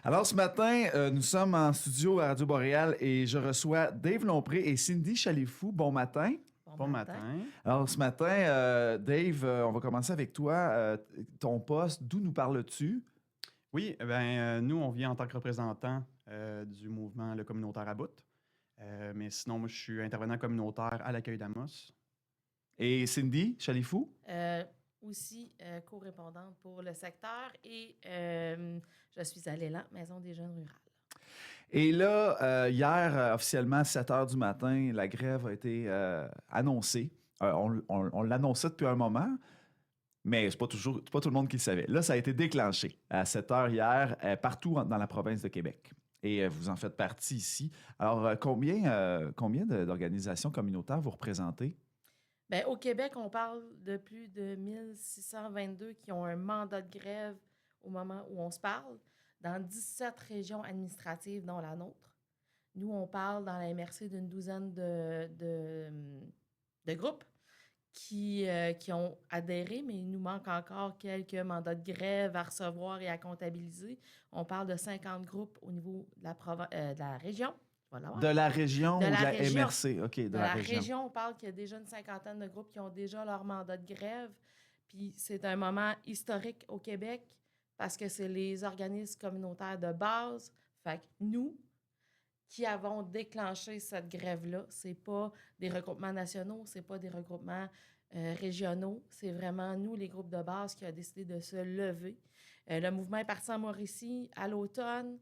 Alors, ce matin, nous sommes en studio à Radio Boréal et je reçois Dave Lompré et Cindy Chalifou. Bon matin. Bon matin. Alors, ce matin, Dave, on va commencer avec toi. Ton poste, d'où nous parles-tu? Oui, nous, on vient en tant que représentant du mouvement Le Communautaire à Bout. Mais sinon, moi, je suis intervenant communautaire à l'accueil d'Amos. Et Cindy Chalifou? Aussi co-répondante pour le secteur et je suis à l'Élan, Maison des jeunes rurales. Et là, hier, officiellement, à 7 h du matin, la grève a été annoncée. On l'annonçait depuis un moment, mais c'est pas tout le monde qui le savait. Là, ça a été déclenché à 7 h hier, partout dans la province de Québec. Et vous en faites partie ici. Alors, combien d'organisations communautaires vous représentez? Bien, au Québec, on parle de plus de 1622 qui ont un mandat de grève au moment où on se parle, dans 17 régions administratives, dont la nôtre. Nous, on parle dans la MRC d'une douzaine de groupes qui ont adhéré, mais il nous manque encore quelques mandats de grève à recevoir et à comptabiliser. On parle de 50 groupes au niveau de la région. De la région de ou de la région. MRC? OK, de la région. On parle qu'il y a déjà une cinquantaine de groupes qui ont déjà leur mandat de grève. Puis c'est un moment historique au Québec parce que c'est les organismes communautaires de base. Fait que nous, qui avons déclenché cette grève-là, c'est pas des regroupements nationaux, c'est pas des regroupements régionaux. C'est vraiment nous, les groupes de base, qui a décidé de se lever. Le mouvement est parti en Mauricie à l'automne,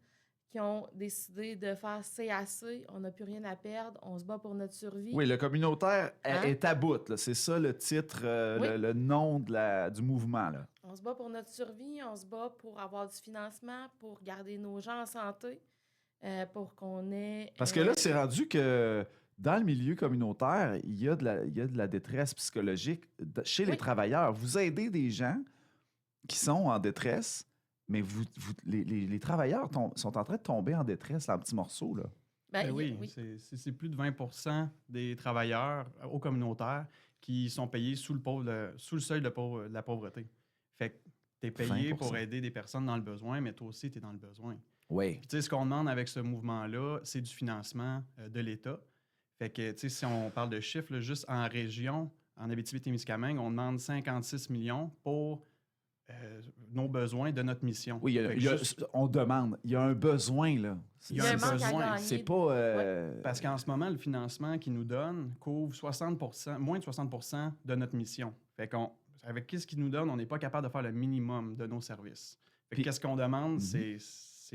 qui ont décidé de faire CAC. On n'a plus rien à perdre. On se bat pour notre survie. Oui, le communautaire est à bout. Là. C'est ça le titre, Oui. le nom du mouvement. Là. On se bat pour notre survie. On se bat pour avoir du financement, pour garder nos gens en santé, pour qu'on ait... Parce que là, c'est rendu que dans le milieu communautaire, il y a de la détresse psychologique chez les travailleurs. Vous aidez des gens qui sont en détresse, mais les travailleurs sont en train de tomber en détresse là, en petits morceaux. Là. Oui. C'est plus de 20% des travailleurs au communautaire qui sont payés sous le seuil de la pauvreté. Fait que tu es payé 20%. Pour aider des personnes dans le besoin, mais toi aussi, tu es dans le besoin. Oui. Puis, tu sais, ce qu'on demande avec ce mouvement-là, c'est du financement de l'État. Fait que, tu sais, si on parle de chiffres, là, juste en région, en Abitibi-Témiscamingue, on demande 56 millions pour nos besoins de notre mission. Oui, on demande. Il y a un besoin, là. Il y a un besoin. C'est pas... Parce qu'en ce moment, le financement qu'ils nous donnent couvre moins de 60% de notre mission. Fait avec ce qu'ils nous donnent, on n'est pas capable de faire le minimum de nos services. Fait que qu'est-ce qu'on demande, c'est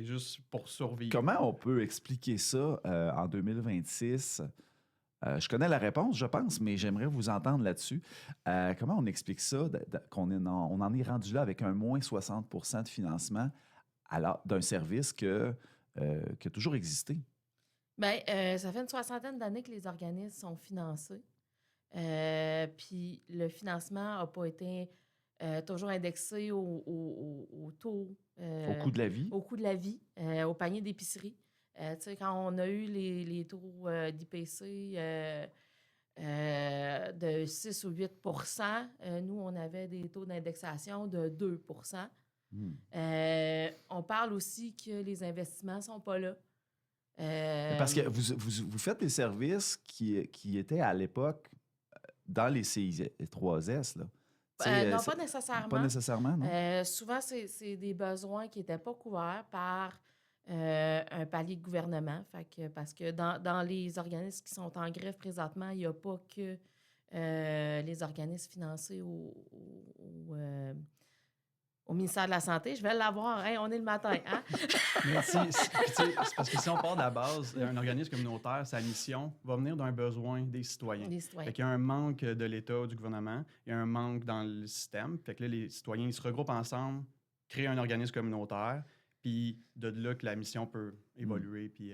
juste pour survivre. Comment on peut expliquer ça en 2026? Je connais la réponse, je pense, mais j'aimerais vous entendre là-dessus. Comment on explique ça, qu'on on en est rendu là avec un moins 60% de financement d'un service qui a toujours existé? Bien, ça fait une 60aine d'années que les organismes sont financés. Puis le financement n'a pas été toujours indexé au taux. Au coût de la vie. Au coût de la vie, au panier d'épicerie. Tu sais, quand on a eu les taux d'IPC de 6 ou 8 nous, on avait des taux d'indexation de 2 on parle aussi que les investissements ne sont pas là. Parce que vous faites des services qui étaient à l'époque dans les CI3S, là. Non, pas nécessairement. Pas nécessairement, non? Souvent, c'est des besoins qui n'étaient pas couverts par un palier de gouvernement. Parce que dans les organismes qui sont en grève présentement, il n'y a pas que les organismes financés au ministère de la Santé. Je vais l'avoir. Hein? On est le matin. Hein? Merci. C'est parce que si on part de la base, un organisme communautaire, sa mission va venir d'un besoin des citoyens. Fait qu'il y a un manque de l'État ou du gouvernement, il y a un manque dans le système. Fait que là, les citoyens ils se regroupent ensemble, créent un organisme communautaire, puis de là que la mission peut évoluer. Puis,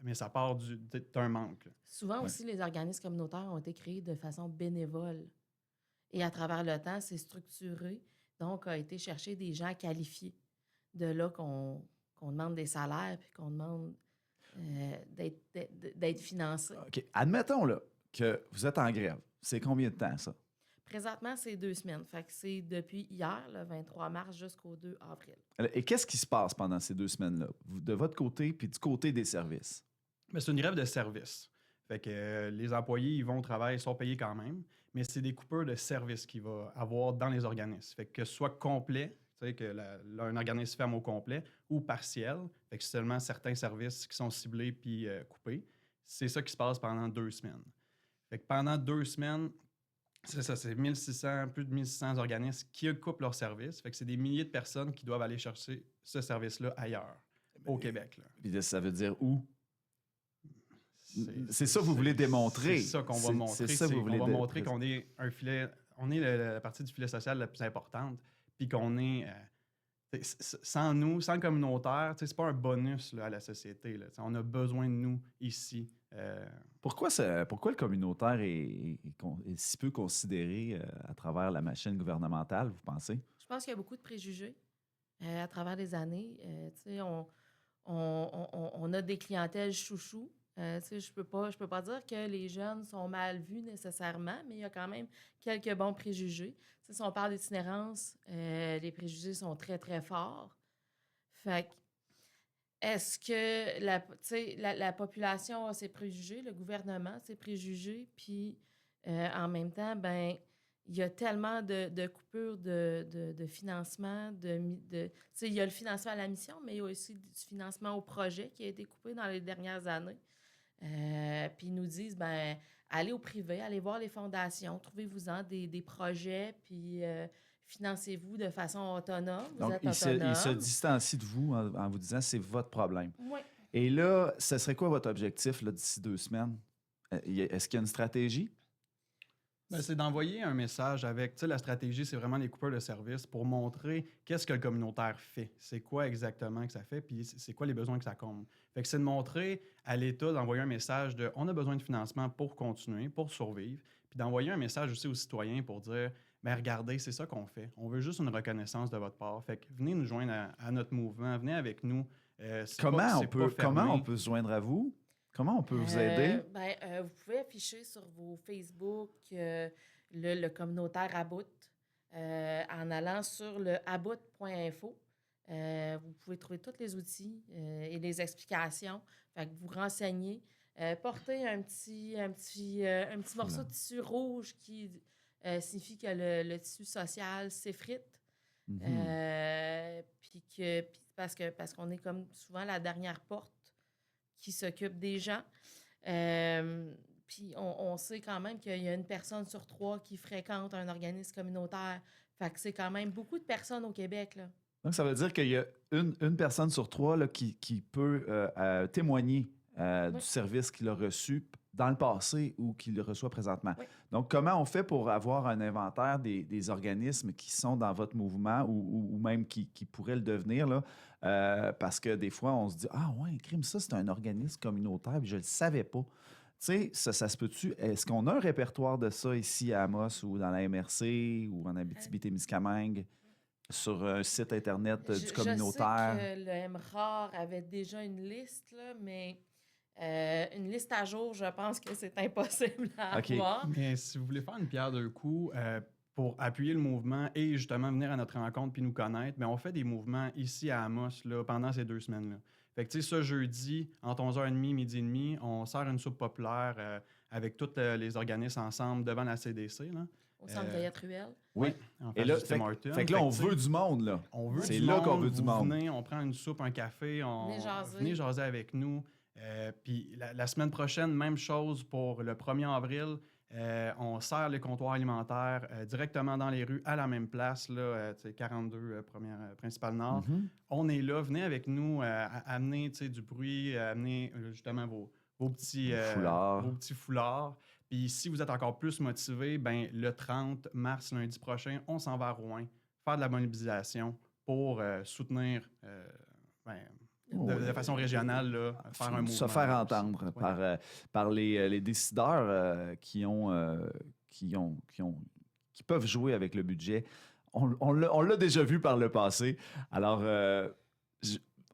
mais ça part d'un manque. Là. Souvent aussi, les organismes communautaires ont été créés de façon bénévole. Et à travers le temps, c'est structuré. Donc, a été chercher des gens qualifiés. De là qu'on demande des salaires puis qu'on demande d'être financé. OK. Admettons là, que vous êtes en grève. C'est combien de temps, ça? Présentement, c'est 2 semaines. Fait que c'est depuis hier, le 23 mars, jusqu'au 2 avril. Et qu'est-ce qui se passe pendant ces 2 semaines-là, de votre côté puis du côté des services? Mais c'est une grève de service. Fait que les employés, ils vont au travail, ils sont payés quand même, mais c'est des coupures de service qu'il va avoir dans les organismes. Fait que ce soit complet, tu sais, que un organisme ferme au complet, ou partiel, fait que c'est seulement certains services qui sont ciblés puis coupés. C'est ça qui se passe pendant 2 semaines. Fait que pendant 2 semaines, c'est ça, c'est 1600, plus de 1600 organismes qui coupent leurs services. Fait que c'est des milliers de personnes qui doivent aller chercher ce service-là ailleurs, au Québec. Là. Puis ça veut dire où? C'est ça que vous voulez démontrer. C'est ça qu'on va montrer. C'est ça que vous voulez on va montrer qu'on est un filet, on est la partie du filet social la plus importante, puis qu'on est, sans nous, sans le communautaire, c'est pas un bonus là, à la société. Là, on a besoin de nous ici. Pourquoi le communautaire est si peu considéré à travers la machine gouvernementale, vous pensez? Je pense qu'il y a beaucoup de préjugés à travers les années. On a des clientèles chouchous. Je peux pas dire que les jeunes sont mal vus nécessairement, mais il y a quand même quelques bons préjugés. Si on parle d'itinérance, les préjugés sont très, très forts. Fait que, est-ce que la population a ses préjugés, le gouvernement a ses préjugés, puis en même temps, ben il y a tellement de coupures de financement. Il y a le financement à la mission, mais il y a aussi du financement au projet qui a été coupé dans les dernières années. Puis ils nous disent, ben allez au privé, allez voir les fondations, trouvez-vous-en des projets, puis financez-vous de façon autonome. Vous êtes autonome. Il se distancie de vous en vous disant c'est votre problème. Oui. Et là, ce serait quoi votre objectif là, d'ici 2 semaines? Est-ce qu'il y a une stratégie? Ben, c'est d'envoyer un message avec, la stratégie, c'est vraiment les coupeurs de services pour montrer qu'est-ce que le communautaire fait. C'est quoi exactement que ça fait, puis c'est quoi les besoins que ça comble. Fait que c'est de montrer à l'État, d'envoyer un message de on a besoin de financement pour continuer, pour survivre, puis d'envoyer un message aussi aux citoyens pour dire ben regardez, c'est ça qu'on fait. On veut juste une reconnaissance de votre part. Fait que venez nous joindre à notre mouvement, venez avec nous. Comment on peut se joindre à vous? Comment on peut vous aider? Vous pouvez afficher sur vos Facebook le communautaire About en allant sur le about.info. Vous pouvez trouver tous les outils et les explications. Fait que vous renseignez. Portez un petit morceau de tissu rouge qui signifie que le tissu social s'effrite. Parce qu'on est comme souvent la dernière porte qui s'occupe des gens. Puis on sait quand même qu'il y a une personne sur 3 qui fréquente un organisme communautaire. Fait que c'est quand même beaucoup de personnes au Québec, là. Donc, ça veut dire qu'il y a une personne sur 3 là, qui peut témoigner du service qu'il a reçu dans le passé ou qu'il reçoit présentement. Oui. Donc, comment on fait pour avoir un inventaire des organismes qui sont dans votre mouvement ou même qui pourraient le devenir, là? Parce que des fois, on se dit « Ah ouais, crime, ça, c'est un organisme communautaire, puis je ne le savais pas. » Tu sais, ça se peut-tu? Est-ce qu'on a un répertoire de ça ici à Amos ou dans la MRC ou en Abitibi-Témiscamingue sur un site Internet du communautaire? Je sais que le MRAR avait déjà une liste, là, mais une liste à jour, je pense que c'est impossible à avoir. Mais si vous voulez faire une pierre deux coups, pour appuyer le mouvement et justement venir à notre rencontre puis nous connaître, bien, on fait des mouvements ici à Amos là, pendant ces 2 semaines-là. Fait que, tu sais, ce jeudi, entre 11h30 midi et demi, on sert une soupe populaire avec tous les organismes ensemble devant la CDC. Là. Au centre Gaillette Ruelle. Oui. Et là, fait que là, on veut du monde, là. C'est là qu'on veut du monde. Venez, on prend une soupe, un café, venez jaser avec nous. Puis la semaine prochaine, même chose pour le 1er avril. On sert les comptoirs alimentaires directement dans les rues, à la même place, là, 42 première principale Nord. On est là, venez avec nous, amener du bruit, amener justement vos petits foulards. Puis si vous êtes encore plus motivé, ben, le 30 mars, lundi prochain, on s'en va à Rouen, faire de la mobilisation pour soutenir de façon régionale, là, faire un mouvement. Se faire entendre par les décideurs qui peuvent jouer avec le budget. On l'a déjà vu par le passé. Alors,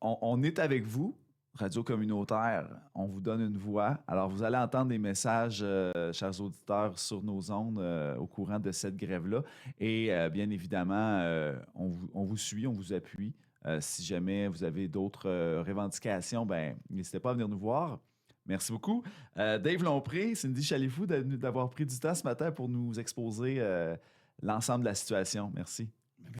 on est avec vous. radio communautaire, on vous donne une voix. Alors, vous allez entendre des messages, chers auditeurs, sur nos ondes au courant de cette grève-là. Et bien évidemment, on vous suit, on vous appuie. Si jamais vous avez d'autres revendications, ben, n'hésitez pas à venir nous voir. Merci beaucoup. Dave Lompré, Cindy Chalifou d'avoir pris du temps ce matin pour nous exposer l'ensemble de la situation. Merci.